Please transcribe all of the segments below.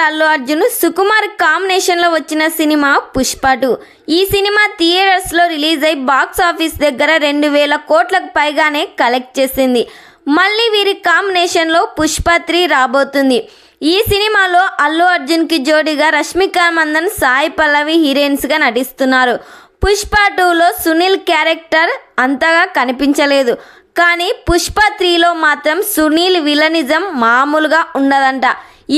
అల్లు అర్జున్ సుకుమార్ కాంబినేషన్లో వచ్చిన సినిమా పుష్ప 2. ఈ సినిమా థియేటర్స్లో రిలీజ్ అయి బాక్స్ ఆఫీస్ దగ్గర 2,000 కోట్లకు పైగానే కలెక్ట్ చేసింది. మళ్ళీ వీరి కాంబినేషన్లో పుష్ప 3 రాబోతుంది. ఈ సినిమాలో అల్లు అర్జున్కి జోడీగా రష్మిక మందన్, సాయి పల్లవి హీరోయిన్స్గా నటిస్తున్నారు. పుష్ప 2లో సునీల్ క్యారెక్టర్ అంతగా కనిపించలేదు. కానీ పుష్ప 3లో మాత్రం సునీల్ విలనిజం మామూలుగా ఉండదంట.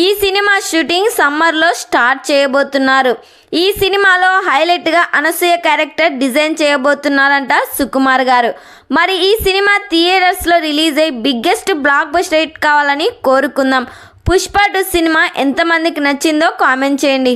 ఈ సినిమా షూటింగ్ సమ్మర్లో స్టార్ట్ చేయబోతున్నారు. ఈ సినిమాలో హైలైట్గా అనసూయ క్యారెక్టర్ డిజైన్ చేయబోతున్నారంట సుకుమార్ గారు. మరి ఈ సినిమా థియేటర్స్లో రిలీజ్ అయ్యి బిగ్గెస్ట్ బ్లాక్ బస్టర్ హిట్ కావాలని కోరుకుందాం. పుష్ప 2 సినిమా ఎంతమందికి నచ్చిందో కామెంట్ చేయండి.